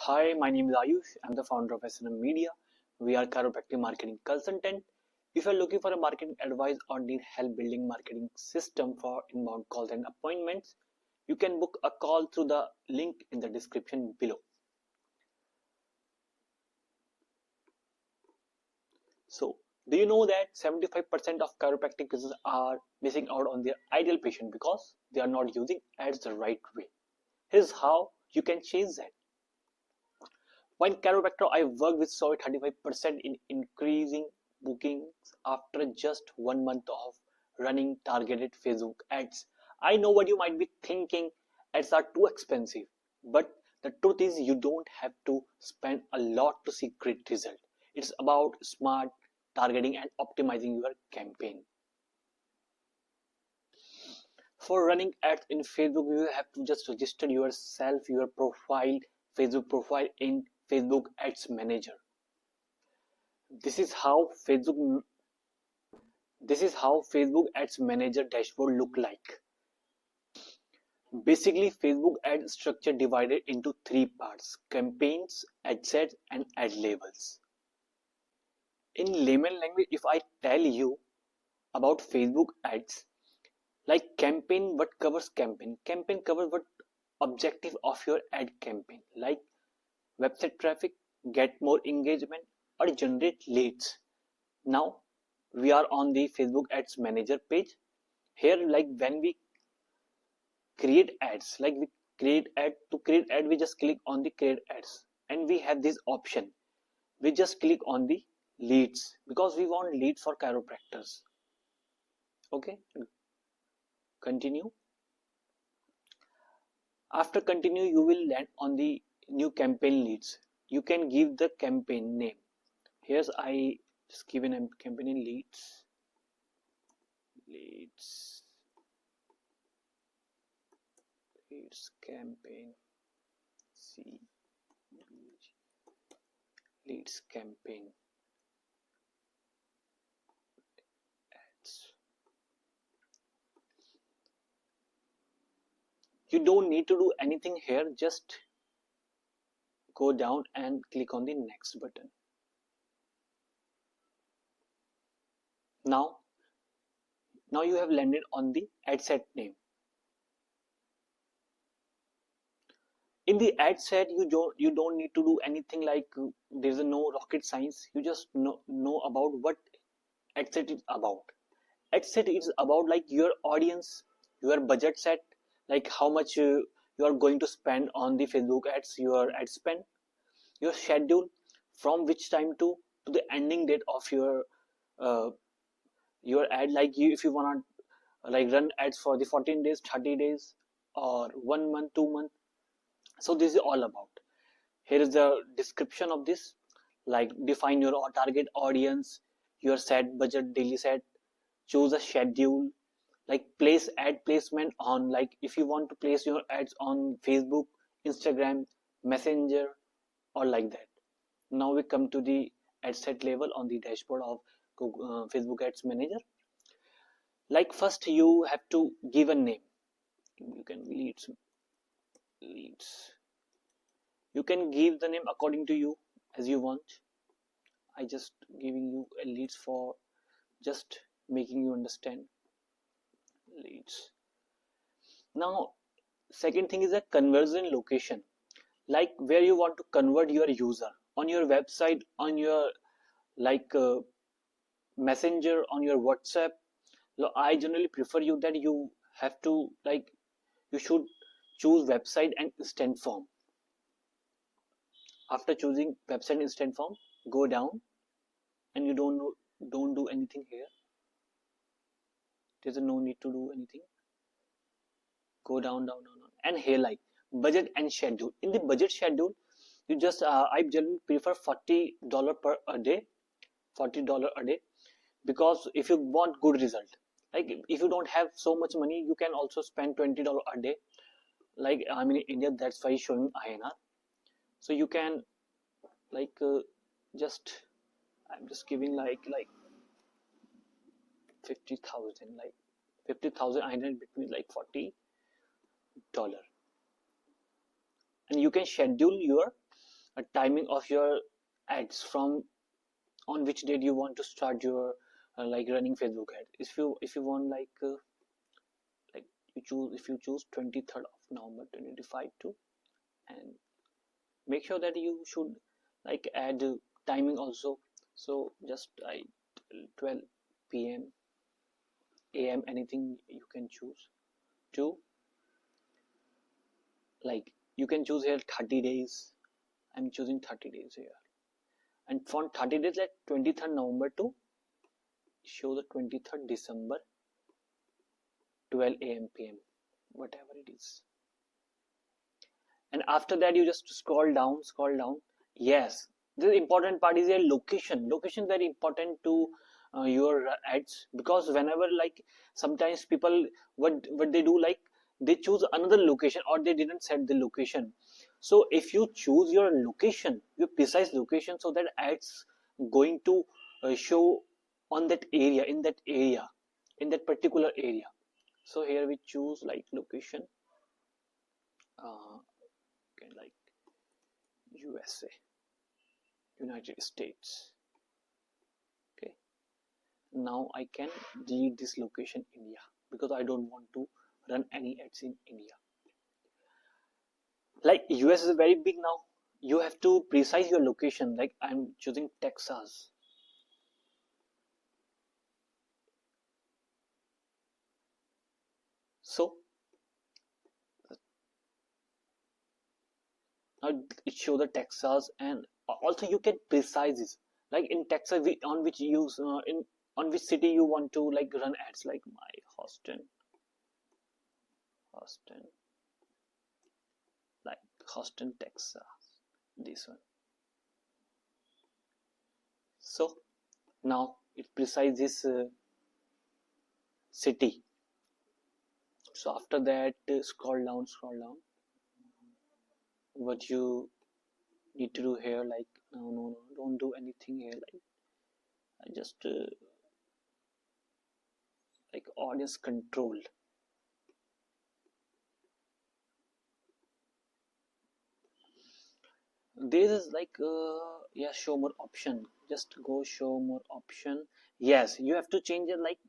Hi, my name is Ayush. I'm the founder of S&M Media. We are chiropractic marketing consultant. If you're looking for a marketing advice or need help building marketing system for inbound calls and appointments, you can book a call through the link in the description below. So, do you know that 75% of chiropractic cases are missing out on their ideal patient because they are not using ads the right way? Here's how you can change that. While chiropractor, I work with saw 35% in increasing bookings after just 1 month of running targeted Facebook ads. I know what you might be thinking, ads are too expensive, but the truth is you don't have to spend a lot to see great result. It's about smart targeting and optimizing your campaign. For running ads in Facebook, you have to just register yourself, your profile, Facebook profile in Facebook Ads Manager. This is how Facebook this is how Facebook Ads Manager dashboard look like. Basically, Facebook ad structure divided into three parts: campaigns, ad sets, and ad labels. In layman language, if I tell you about Facebook ads, like campaign, what covers campaign? Campaign covers what objective of your ad campaign, like website traffic, get more engagement, or generate leads. Now we are on the Facebook Ads Manager page. Here, like when we create ads, like we create ad to create ad, we just click on the create ads, and we have this option. We just click on the leads because we want leads for chiropractors. Okay, continue. After continue, you will land on the new campaign leads. You can give the campaign name. Here's I just given a campaign leads. Leads campaign C leads campaign ads. You don't need to do anything here, just go down and click on the next button. Now you have landed on the ad set name. In the ad set, you don't need to do anything, like there's no rocket science. You just know about what ad set is about. Ad set is about like your audience, your budget set, like how much you are going to spend on the Facebook ads, your ad spend, your schedule, from which time to the ending date of uh, your ad. Like if you want to like run ads for the 14 days, 30 days, or 1 month, 2 month. So this is all about. Here is the description of this, like define your target audience, your set budget, daily set, choose a schedule, like place ad placement on, like if you want to place your ads on Facebook, Instagram, Messenger, or like that. Now we come to the ad set level on the dashboard of Facebook Ads Manager. Like first you have to give a name. You can leads. You can give the name according to you as you want. I just giving you a leads for just making you understand. Leads. Now second thing is a conversion location, like where you want to convert your user, on your website, on your like Messenger, on your WhatsApp. So I generally prefer you that you have to like you should choose website and instant form. After choosing website instant form, go down, and you don't do anything here. There's no need to do anything. Go down, and here like budget and schedule. In the budget schedule, you just I generally prefer $40 per a day, $40 a day, because if you want good result, like if you don't have so much money, you can also spend $20 a day. Like I'm in India, that's why showing INR. So you can like just I'm just giving like 50,000, like 50,000 INR between like $40, and you can schedule your a timing of your ads, from on which date you want to start your like running Facebook ads. If you want like if you choose 23rd of November 2025 to, and make sure that you should like add timing also. So just 12 p.m. am, anything you can choose to, like you can choose here 30 days. I'm choosing 30 days here, and for 30 days let 23rd November to show the 23rd December 12 a.m. p.m. whatever it is. And after that you just scroll down. Yes, the important part is your location very important to your ads, because whenever like sometimes people what they do, like they choose another location or they didn't set the location. So if you choose your location, your precise location, so that ads going to show on that area, in that particular area. So here we choose like location, okay, like USA, United States. Okay, now I can delete this location India, because I don't want to run any ads in India. Like US is very big now, you have to precise your location. Like I'm choosing Texas. So now it show the Texas, and also you can precise this. Like in Texas, on which use in on which city you want to like run ads, like my Houston, like Houston, Texas, this one. So now it precises this city. So after that, scroll down. What you need to do here, like no, don't do anything here. Like I just like audience control. This is like yeah, show more option. Just go show more option. Yes, you have to change it like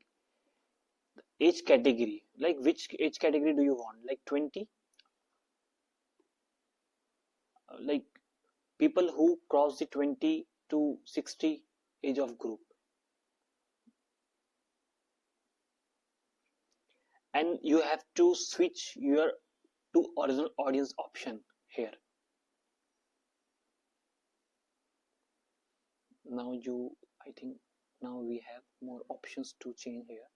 age category. Like which age category do you want? Like 20, like people who cross the 20 to 60 age of group. And you have to switch your to original audience option here. Now I think now we have more options to change here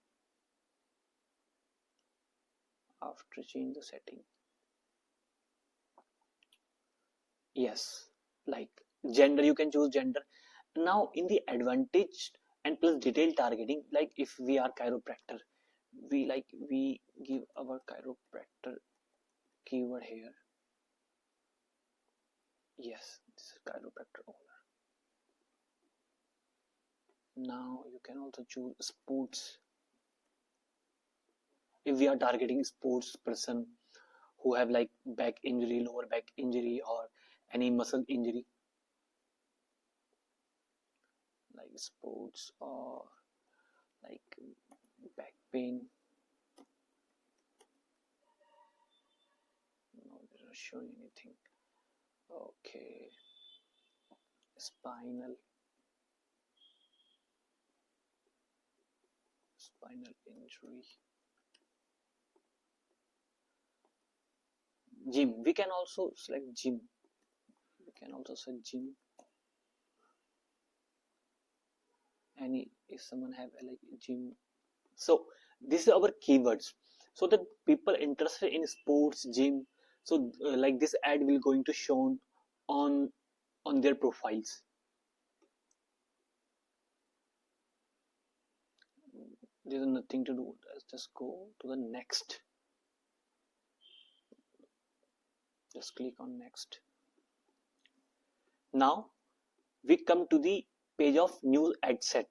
after change the setting. Yes, like gender, you can choose gender. Now in the advantage and plus detailed targeting, like if we are chiropractor, we give our chiropractor keyword here. Yes, this is chiropractor owner. Now you can also choose sports. If we are targeting sports person who have like back injury, lower back injury, or any muscle injury, like sports or like back pain. No, they're not showing anything. Okay, spinal injury. Gym, we can also select gym. We can also select gym. Any, if someone have like gym. So this is our keywords, so that people interested in sports, gym, so like this ad will going to shown on their profiles. There's nothing to do. Let's just go to the next. Just click on next. Now we come to the page of new ad set.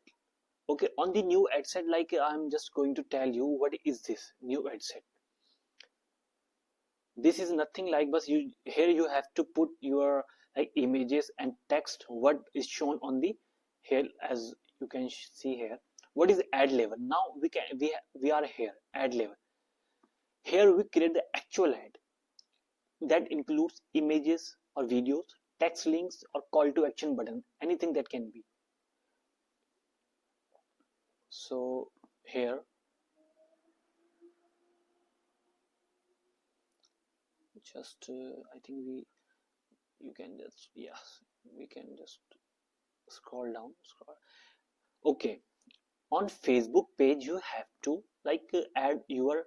Okay, on the new ad set, like I'm just going to tell you what is this new ad set. This is nothing like, but you here you have to put your like images and text what is shown on the here. As you can see here, what is ad level. Now we are here ad level. Here we create the actual ad that includes images or videos, text links, or call to action button, anything that can be. So here just I think we you can just, yes, we can just scroll down, scroll. Okay, on Facebook page you have to like add your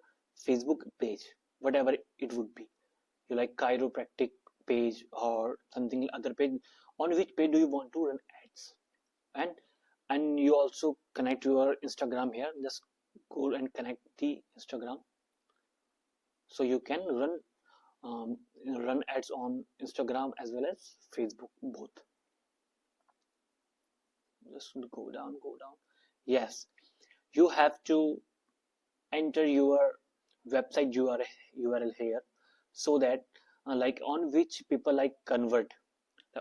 Facebook page, whatever it would be. You like chiropractic page or something other page. On which page do you want to run ads? and and you also connect your Instagram here. Just go and connect the Instagram, so you can um, run ads on Instagram as well as Facebook both. Just go down. Yes, you have to enter your website URL here, so that like on which people like convert,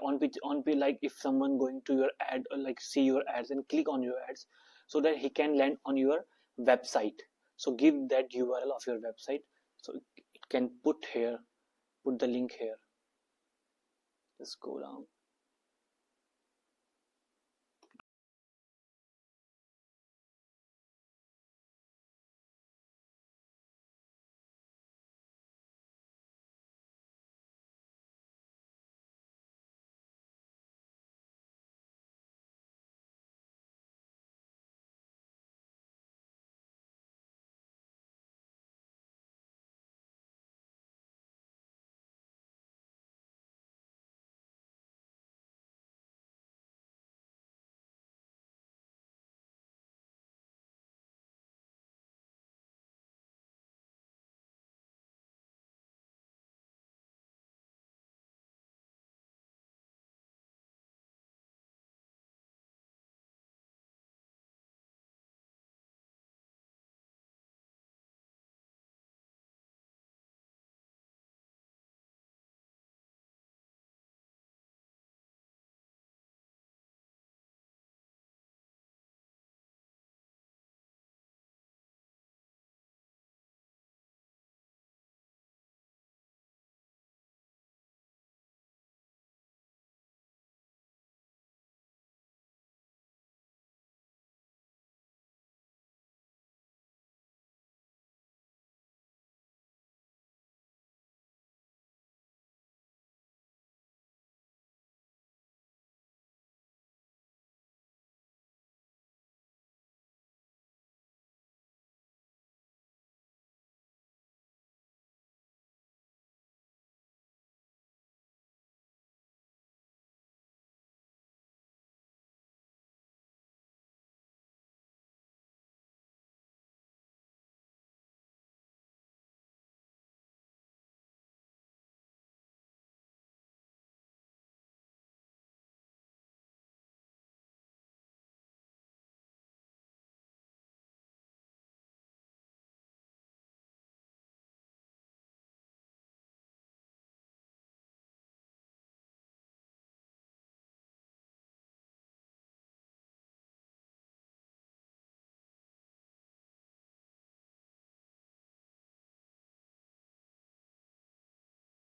on which like if someone going to your ad or like see your ads and click on your ads, so that he can land on your website. So give that URL of your website, so it can put here, put the link here. Just go down.